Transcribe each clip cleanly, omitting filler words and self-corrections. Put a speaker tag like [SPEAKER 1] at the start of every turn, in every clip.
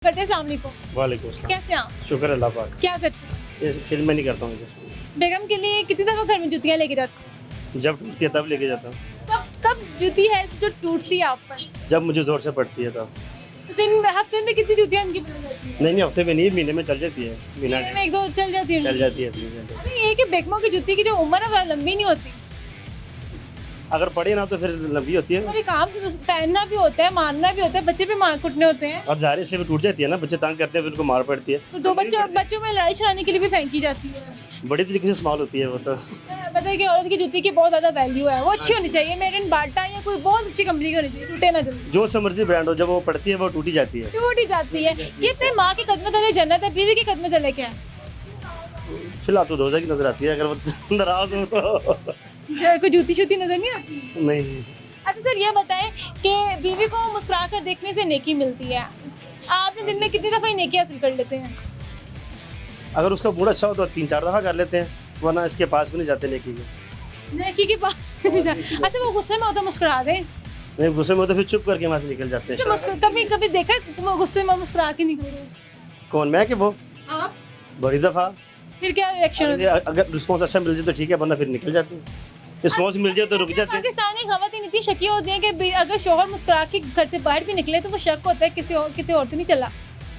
[SPEAKER 1] करते हैं। अस्सलाम वालेकुम।
[SPEAKER 2] वालेकुम अस्सलाम।
[SPEAKER 1] कैसे हैं आप?
[SPEAKER 2] शुक्र अल्लाह पाक।
[SPEAKER 1] क्या करते हैं?
[SPEAKER 2] ये फिल्म में नहीं करता हूँ
[SPEAKER 1] बेगम के लिए कितनी दफा घर में जुतियाँ लेके जाते हैं?
[SPEAKER 2] मुझे। जब टूटती है तब लेके जाता हूँ,
[SPEAKER 1] कब कब जुती है जो टूटती है आप पर?
[SPEAKER 2] जब मुझे जोर से पड़ती है तब।
[SPEAKER 1] तो दिन में हफ्ते में कितनी जुतियाँ उनकी बदल जाती है?
[SPEAKER 2] नहीं हफ्ते में नहीं, महीने में चल जाती है।
[SPEAKER 1] महीने में एक दो चल जाती है
[SPEAKER 2] चल
[SPEAKER 1] उनकी।
[SPEAKER 2] जाती है अपनी।
[SPEAKER 1] अरे ये है कि बेगमों की जुती की जो उम्र है वो लंबी नहीं होती।
[SPEAKER 2] अगर पड़े ना तो फिर लंबी होती है
[SPEAKER 1] और ये काम से तो पहनना भी होता है, मारना भी होता है, बच्चे भी मार कुटने होते हैं।
[SPEAKER 2] और जाहिर से भी टूट जाती है ना, बच्चे तंग करते हैं फिर उनको मार पड़ती है।
[SPEAKER 1] तो दो बच्चों में लड़ाई छड़ाने के लिए भी फेंकी जाती है।
[SPEAKER 2] बड़ी तरीके से इस्तेमाल होती है वो तो।
[SPEAKER 1] पता है कि औरत की जुती की बहुत ज़्यादा वैल्यू है, वो अच्छी होनी चाहिए, मेड इन बाटा या कोई बहुत अच्छी कंपनी की होनी चाहिए, टूटे ना जल्दी।
[SPEAKER 2] जो से मर्जी ब्रांड हो, जब वो पड़ती है वो टूटी जाती है।
[SPEAKER 1] टूट ही जाती है। ये अपने माँ के कदम तले जन्नत है, बीवी के कदम तले क्या है?
[SPEAKER 2] फिलहाल तो दोजा की नजर आती है, अगर वो नाराज हो तो।
[SPEAKER 1] कोई जूती शूती नजर नहीं आती।
[SPEAKER 2] नहीं,
[SPEAKER 1] अच्छा सर ये बताएं कि बीवी को मुस्कुरा कर देखने से नेकी मिलती है, आपने दिन में कितनी दफ़ा नेकी हासिल कर लेते हैं?
[SPEAKER 2] अगर उसका मूड अच्छा हो तो 3-4 दफा कर लेते हैं, वरना इसके पास भी नहीं जाते नेकी के।
[SPEAKER 1] नेकी के पास अच्छा वो गुस्से में होता मुस्कुरा दे,
[SPEAKER 2] नहीं गुस्से में हो तो फिर चुप करके वहाँ से निकल जाते हैं।
[SPEAKER 1] कभी कभी देखा है वो गुस्से में मुस्कुरा के निकल गए?
[SPEAKER 2] कौन, मैं कि वो?
[SPEAKER 1] आप
[SPEAKER 2] बड़ी दफा।
[SPEAKER 1] फिर क्या रिएक्शन होता है?
[SPEAKER 2] अगर रिस्पॉन्स अच्छा मिल जाए तो ठीक है, वरना फिर निकल जाते हैं। रिस्पॉन्स मिल जाए तो रुक जाते हैं।
[SPEAKER 1] पाकिस्तानी खवातीन इतनी शकी होती हैं कि अगर शोहर मुस्कुरा के घर से बाहर भी निकले तो वो शक होता है किसी और तो नहीं चला।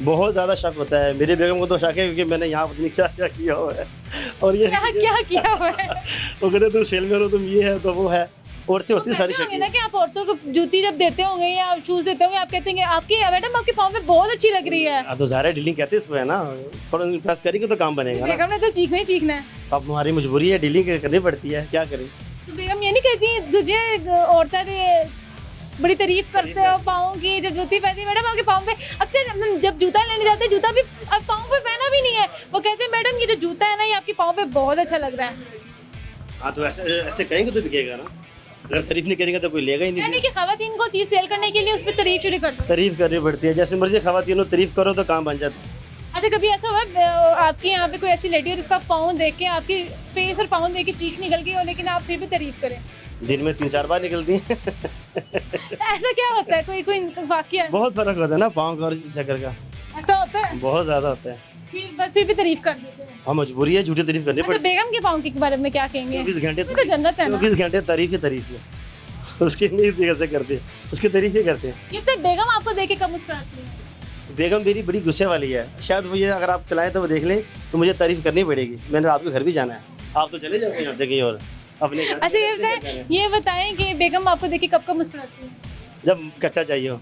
[SPEAKER 2] बहुत ज़्यादा शक होता है। मेरी बेगम को तो शक है क्योंकि मैंने यहाँ पता नहीं क्या क्या किया हुआ है। और ये
[SPEAKER 1] क्या किया हुआ है?
[SPEAKER 2] वो कहते तुम सेल में हो, तुम ये है तो वो है। औरतें होती सारी
[SPEAKER 1] होंगे
[SPEAKER 2] शकी।
[SPEAKER 1] ना कि आप औरतों को जूती जब देते होंगे या शूज देते होंगे, आप कहते हैं आपकी मैडम आपके पाँव में बहुत अच्छी लग रही है।
[SPEAKER 2] अब तो ज़ाहिर डीलिंग कहते हैं इसको, है ना, थोड़ा इम्प्रेस करेंगे तो काम बनेगा ना।
[SPEAKER 1] बेगम ने तो चीखना ही चीखना है।
[SPEAKER 2] अब हमारी मजबूरी है, डीलिंग करनी पड़ती है, क्या करें।
[SPEAKER 1] तो बेगम ये नहीं कहती तुझे औरतें बड़ी तारीफ करते हो पाँव की, जब जूती पहनती मैडम आपके पाँव पे, अक्सर हम जब जूता लेने जाते हैं जूता भी पाँव पे पहना भी नहीं है, वो कहते हैं मैडम ये जो जूता है ना ये आपके पाँव पे बहुत अच्छा लग रहा है।
[SPEAKER 2] हाँ तो ऐसे ऐसे कहेंगे तो बिकेगा ना, अगर तारीफ नहीं करेंगे तो कोई लेगा ही नहीं।
[SPEAKER 1] यानी कि खवातीन को चीज़ सेल करने के लिए उस पर तारीफ शुरू कर दो।
[SPEAKER 2] तारीफ करनी पड़ती है, जैसे मर्जी खवातीन हो, तारीफ करो तो काम बन जाता है।
[SPEAKER 1] अच्छा कभी ऐसा हुआ है आपके यहाँ पे कोई ऐसी लेडी हो जिसका पाँव देख के आपकी फेस और पाँव देख के चीख निकल गई हो लेकिन आप फिर भी तारीफ करें?
[SPEAKER 2] दिन में 3-4 बार निकलती हैं।
[SPEAKER 1] ऐसा क्या होता है, कोई वाकया
[SPEAKER 2] बहुत फर्क होता है ना पाँव का और शक्कर का,
[SPEAKER 1] ऐसा होता है?
[SPEAKER 2] बहुत ज़्यादा होता है।
[SPEAKER 1] फिर भी तारीफ कर देते हैं।
[SPEAKER 2] हाँ मजबूरी है, झूठी तारीफ करनी
[SPEAKER 1] अच्छा
[SPEAKER 2] पड़ती
[SPEAKER 1] बेगम के पाँव के बारे में क्या कहेंगे?
[SPEAKER 2] है। 24 घंटे
[SPEAKER 1] ये तो जन्नत है ना।
[SPEAKER 2] 24 घंटे तारीफ ही तारीफ है। उसकी नहीं कैसे करते हैं, उसकी तारीफ ही करते हैं।
[SPEAKER 1] ये तो बेगम आपको देख के कब मुस्कुराती है?
[SPEAKER 2] बेगम मेरी बड़ी गुस्से वाली है, शायद वो ये अगर आप चलाएं तो वो देख लें तो मुझे तारीफ करनी पड़ेगी। मैंने रात को घर भी जाना है, आप तो चले जाओगे यहाँ से कहीं और अपने घर।
[SPEAKER 1] अच्छा ये बताएं कि बेगम आपको देख के कब कब मुस्कुराती है?
[SPEAKER 2] जब कच्चा चाहिए हो,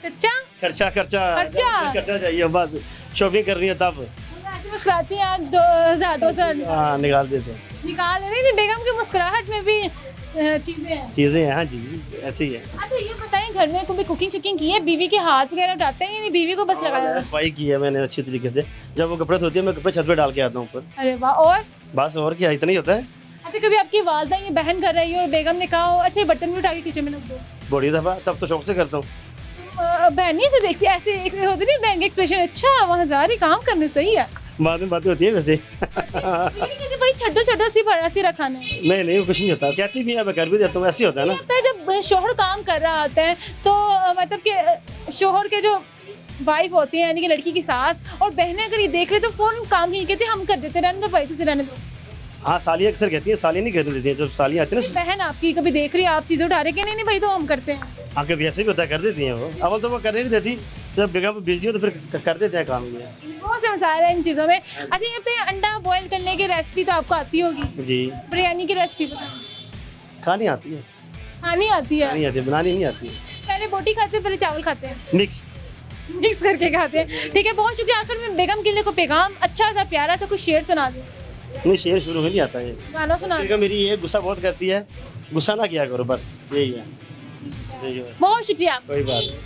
[SPEAKER 1] सच्चा
[SPEAKER 2] खर्चा खर्चा
[SPEAKER 1] खर्चा?
[SPEAKER 2] खर्चा चाहिए हो, बस शॉपिंग करनी है तब
[SPEAKER 1] ऐसे मुस्कुराती हैं आप 2,000
[SPEAKER 2] हाँ निकाल देते हैं।
[SPEAKER 1] निकाल रहे थे। बेगम की मुस्कुराहट में भी चीजें हैं।
[SPEAKER 2] चीज़ें हैं, हाँ जी ऐसे ही है।
[SPEAKER 1] अच्छा ये बताएं घर में कभी कुकिंग शुकिंग की है? बीवी के हाथ वगैरह उठाते हैं या नहीं, बीवी को बस लगाया है?
[SPEAKER 2] सफाई की है मैंने अच्छी तरीके से। जब वो कपड़े धोती है मैं कपड़े छत पे डाल के आता हूँ ऊपर,
[SPEAKER 1] अरे वाह। और
[SPEAKER 2] बस और क्या, इतना ही होता है।
[SPEAKER 1] अच्छा कभी आपकी वालदा ये बहन कर रही है और बेगम ने कहा हो अच्छा ये बर्तन भी उठा के किचन में रख दो,
[SPEAKER 2] बड़ी दफ़ा तब तो शौक से करता हूँ।
[SPEAKER 1] बहन नहीं से देखती ऐसे एक होती नहीं बहन के एक्सप्रेशन, अच्छा वहाँ जा रही काम करने, सही है।
[SPEAKER 2] बाद में बातें होती है वैसे।
[SPEAKER 1] ये नहीं कहते भाई छड्डो छड्डो सी रखाना है।
[SPEAKER 2] नहीं वो कुछ नहीं होता, कहती भी है मैं कर भी देता हूँ, ऐसे ही होता है ना।
[SPEAKER 1] लगता है जब शोहर काम कर रहा होता है तो मतलब कि शोहर के जो वाइफ होती है यानी कि लड़की की सास और बहनें अगर ये देख ले तो फौरन काम नहीं कहते, हम कर देते, रहने दो भाई तुझे रहने दो।
[SPEAKER 2] हाँ सालियाँ अक्सर कहती है, सालियाँ नहीं करने देती हैं। जब सालियाँ आती है ना,
[SPEAKER 1] बहन आपकी कभी देख रही है आप चीज़ें उठा रहे कि नहीं भाई तो हम करते हैं।
[SPEAKER 2] हाँ कभी ऐसे भी होता है, कर देती हैं वो। अवल तो वो करने नहीं देती, जब बेगम बिजी हो तो फिर कर देते हैं काम ये।
[SPEAKER 1] बहुत से मसाले हैं इन चीज़ों में। अच्छा ये बताइए अंडा बॉयल करने की रेसिपी तो आपको आती होगी,
[SPEAKER 2] जी
[SPEAKER 1] बिरयानी की रेसिपी बताएं।
[SPEAKER 2] खानी आती है,
[SPEAKER 1] खानी आती है?
[SPEAKER 2] नहीं आती, बनानी नहीं आती है।
[SPEAKER 1] पहले बोटी खाते हैं पहले चावल खाते हैं?
[SPEAKER 2] मिक्स
[SPEAKER 1] करके खाते हैं। ठीक है बहुत शुक्रिया। आखिर में बेगम के लिए को पैगाम अच्छा सा प्यारा सा कुछ शेर सुना दो।
[SPEAKER 2] नहीं शेर शुरू में नहीं आता है,
[SPEAKER 1] गाना सुना दो।
[SPEAKER 2] बेगम मेरी ये गुस्सा बहुत करती है, गुस्सा ना किया करो, बस यही है।
[SPEAKER 1] बहुत शुक्रिया।
[SPEAKER 2] कोई बात नहीं।